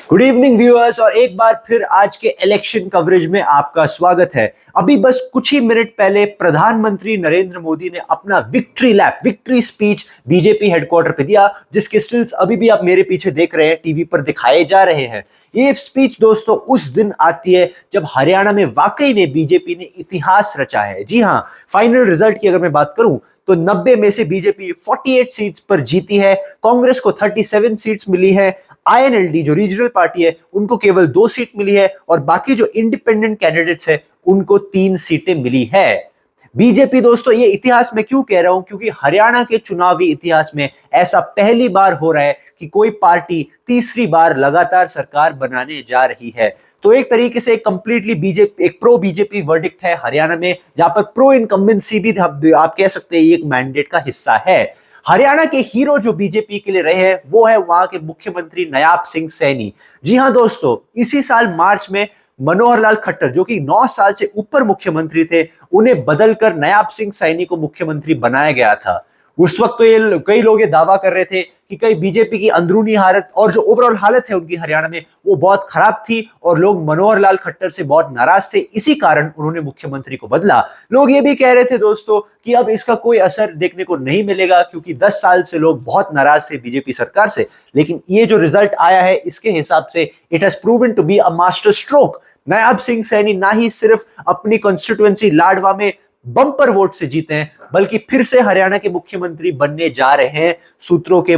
Good evening viewers, और एक बार फिर आज के इलेक्शन कवरेज में आपका स्वागत है। अभी बस कुछ ही मिनट पहले प्रधानमंत्री नरेंद्र मोदी ने अपना विक्ट्री स्पीच बीजेपी हेडक्वार्टर पे दिया, जिसके स्टिल्स अभी भी आप मेरे पीछे देख रहे हैं, टीवी पर दिखाए जा रहे हैं। ये स्पीच दोस्तों उस दिन आती है जब हरियाणा में वाकई में बीजेपी ने इतिहास रचा है। जी हां, फाइनल रिजल्ट की अगर मैं बात करूं तो 90 में से बीजेपी 48 सीट्स पर जीती है, कांग्रेस को 37 सीट्स मिली है, आईएनएलडी जो रीजनल पार्टी है उनको केवल 2 सीट मिली है, और बाकी जो इंडिपेंडेंट कैंडिडेट्स है उनको 3 सीटें मिली है। बीजेपी दोस्तों, ये इतिहास में क्यों कह रहा हूं, क्योंकि हरियाणा के चुनावी इतिहास में ऐसा पहली बार हो रहा है कि कोई पार्टी तीसरी बार लगातार सरकार बनाने जा रही है। तो एक तरीके से कंप्लीटली बीजेपी एक प्रो बीजेपी वर्डिक्ट है हरियाणा में, जहां पर प्रो इनकम्बेंसी भी आप कह सकते हैं एक मैंडेट का हिस्सा है। हरियाणा के हीरो जो बीजेपी के लिए रहे हैं वो है वहां के मुख्यमंत्री नायाब सिंह सैनी। जी हां दोस्तों, इसी साल मार्च में मनोहर लाल खट्टर जो कि 9 साल से ऊपर मुख्यमंत्री थे, उन्हें बदलकर नायाब सिंह सैनी को मुख्यमंत्री बनाया गया था। उस वक्त तो ये कई लोग ये दावा कर रहे थे कि कई बीजेपी की अंदरूनी हालत और जो ओवरऑल हालत है उनकी हरियाणा में वो बहुत खराब थी, और लोग मनोहर लाल खट्टर से बहुत नाराज थे, इसी कारण उन्होंने मुख्यमंत्री को बदला। लोग ये भी कह रहे थे दोस्तों कि अब इसका कोई असर देखने को नहीं मिलेगा, क्योंकि 10 साल से लोग बहुत नाराज थे बीजेपी सरकार से। लेकिन ये जो रिजल्ट आया है इसके हिसाब से it has proven to be a master stroke. Nayab Singh Saini ना ही सिर्फ अपनी कॉन्स्टिट्यूएंसी लाडवा में बम्पर वोट से जीते हैं, बल्कि फिर से हरियाणा के मुख्यमंत्री बनने जा रहे हैं सूत्रों के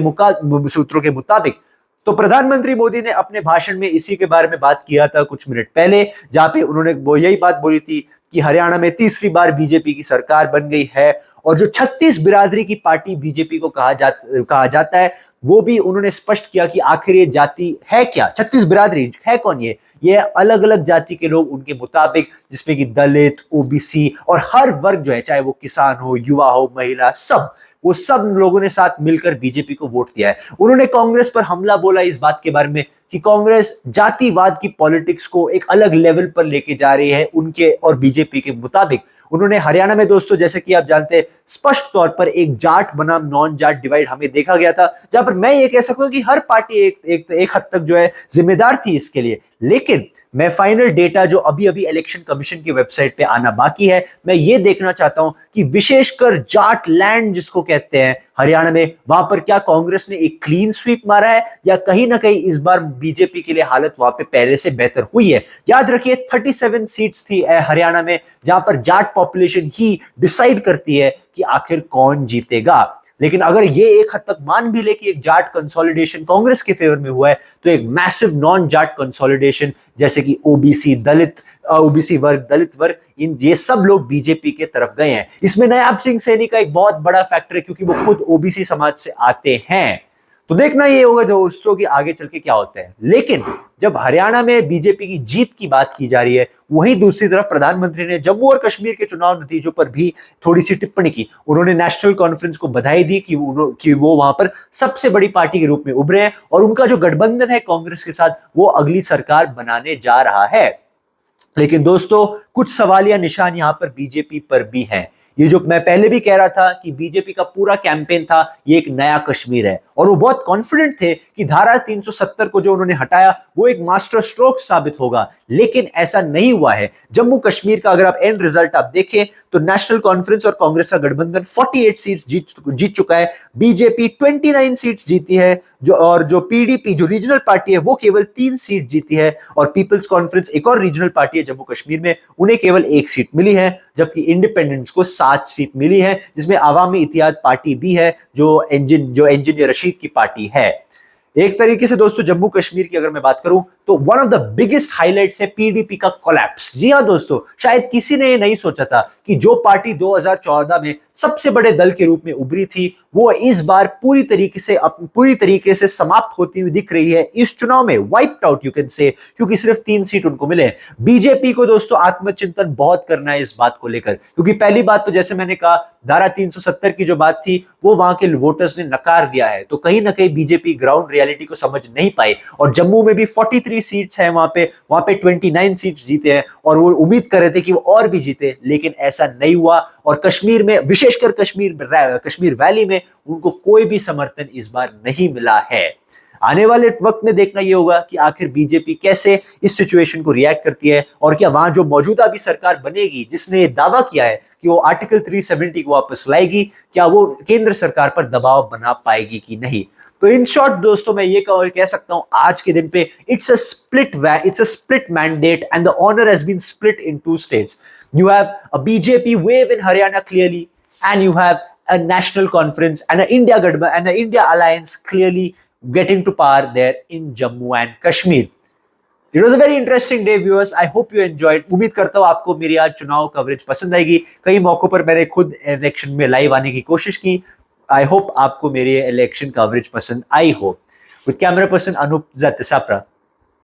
मुताबिक। तो प्रधानमंत्री मोदी ने अपने भाषण में इसी के बारे में बात किया था कुछ मिनट पहले, जहां पे उन्होंने यही बात बोली थी कि हरियाणा में तीसरी बार बीजेपी की सरकार बन गई है, और जो 36 बिरादरी की पार्टी बीजेपी को कहा जाता है, वो भी उन्होंने स्पष्ट किया कि आखिर ये जाति है क्या, 36 बिरादरी है कौन। ये अलग अलग जाति के लोग उनके मुताबिक, जिसमें कि दलित, ओबीसी और हर वर्ग जो है, चाहे वो किसान हो, युवा हो, महिला, वो सब लोगों ने साथ मिलकर बीजेपी को वोट दिया है। उन्होंने कांग्रेस पर हमला बोला इस बात के बारे में कि कांग्रेस जातिवाद की पॉलिटिक्स को एक अलग लेवल पर लेके जा रही है उनके और बीजेपी के मुताबिक। उन्होंने हरियाणा में दोस्तों, जैसे कि आप जानते हैं, स्पष्ट तौर पर एक जाट बनाम नॉन जाट डिवाइड हमें देखा गया था, जहां पर मैं ये कह सकता हूं कि हर पार्टी एक हद तक जो है जिम्मेदार थी इसके लिए। लेकिन मैं फाइनल डेटा जो अभी अभी इलेक्शन कमीशन की वेबसाइट पे आना बाकी है, मैं ये देखना चाहता हूं कि विशेषकर जाट लैंड जिसको कहते हैं हरियाणा में, वहां पर क्या कांग्रेस ने एक क्लीन स्वीप मारा है, या कहीं ना कहीं इस बार बीजेपी के लिए हालत वहां पे पहले से बेहतर हुई है। याद रखिए 37 सीट्स थी हरियाणा में, जहां पर जाट पॉपुलेशन ही डिसाइड करती है कि आखिर कौन जीतेगा। लेकिन अगर ये एक हद तक मान भी ले कि एक जाट कंसोलिडेशन कांग्रेस के फेवर में हुआ है, तो एक मैसिव नॉन जाट कंसोलिडेशन जैसे कि ओबीसी वर्ग, दलित वर्ग, ये सब लोग बीजेपी के तरफ गए हैं। इसमें नायाब सिंह सैनी का एक बहुत बड़ा फैक्टर है, क्योंकि वो खुद ओबीसी समाज से आते हैं। तो देखना ये होगा दोस्तों कि आगे चल के क्या होता है। लेकिन जब हरियाणा में बीजेपी की जीत की बात की जा रही है, वहीं दूसरी तरफ प्रधानमंत्री ने जम्मू और कश्मीर के चुनाव नतीजों पर भी थोड़ी सी टिप्पणी की। उन्होंने नेशनल कॉन्फ्रेंस को बधाई दी कि वो वहां पर सबसे बड़ी पार्टी के रूप में उभरे हैं, और उनका जो गठबंधन है कांग्रेस के साथ, वो अगली सरकार बनाने जा रहा है। लेकिन दोस्तों, कुछ सवालिया निशान यहां पर बीजेपी पर भी हैं। ये जो मैं पहले भी कह रहा था कि बीजेपी का पूरा कैंपेन था ये एक नया कश्मीर है, और वो बहुत कॉन्फिडेंट थे कि धारा 370 को जो उन्होंने हटाया वो एक मास्टर स्ट्रोक साबित होगा। लेकिन ऐसा नहीं हुआ है। जम्मू कश्मीर का अगर आप एंड रिजल्ट आप देखें तो नेशनल कॉन्फ्रेंस और कांग्रेस का गठबंधन 48 सीट्स जीत चुका है, बीजेपी 29 सीट्स जीती है, जो पीडीपी जो रीजनल पार्टी है वो केवल 3 सीट जीती है, और पीपल्स कॉन्फ्रेंस एक और रीजनल पार्टी है जम्मू कश्मीर में, उन्हें केवल 1 सीट मिली है, जबकि इंडिपेंडेंट्स को 7 सीट मिली है, जिसमें आवामी इत्तेहाद पार्टी भी है जो इंजीनियर रशीद की पार्टी है। एक तरीके से दोस्तों जम्मू कश्मीर की अगर मैं बात करूं तो one of the biggest highlights है पीडीपी का कोलैप्स। जी हां दोस्तों, शायद किसी ने ये नहीं सोचा था कि जो पार्टी 2014 में सबसे बड़े दल के रूप में उभरी थी, वो इस बार पूरी तरीके से समाप्त होती हुई दिख रही है इस चुनाव में, wiped out you can say, क्योंकि सिर्फ 3 सीट उनको मिले। बीजेपी को दोस्तों आत्मचिंतन बहुत करना है इस बात को लेकर, क्योंकि पहली बात तो जैसे मैंने कहा, धारा 370 की जो बात थी वो वहां के वोटर्स ने नकार दिया है, तो कहीं ना कहीं बीजेपी ग्राउंड रियलिटी को समझ नहीं पाई, और जम्मू में भी 43 सीट्स हैं, वहां पे 29 सीट्स जीते हैं, और वो उम्मीद कर रहे थे कि वो और भी जीते, लेकिन ऐसा नहीं हुआ। और कश्मीर में, विशेषकर कश्मीर वैली में, उनको कोई भी समर्थन इस बार नहीं मिला है। आने वाले वक्त में देखना ये होगा कि आखिर बीजेपी कैसे इस सिचुएशन को रिएक्ट करती है, और क्या वहां जो मौजूदा भी सरकार बनेगी जिसने दावा किया है कि वो आर्टिकल 370 को वापस लाएगी, क्या वो केंद्र सरकार पर दबाव बना पाएगी कि नहीं। तो इन शॉर्ट दोस्तों मैं ये कह सकता हूं आज के दिन पे it's a split mandate and the honour has been split in two states. You have a BJP wave in Haryana clearly, and you have a national conference and an India alliance clearly getting to power there in Jammu and Kashmir. It was a very interesting day, viewers. I hope you enjoyed. उम्मीद करता हूँ आपको मेरी आज चुनाव coverage पसंद आएगी। कई मौकों पर मैंने खुद इलेक्शन में लाइव आने की कोशिश की। आई होप आपको मेरी इलेक्शन कवरेज पसंद आई हो। With camera person Anoop जत्साप्रा,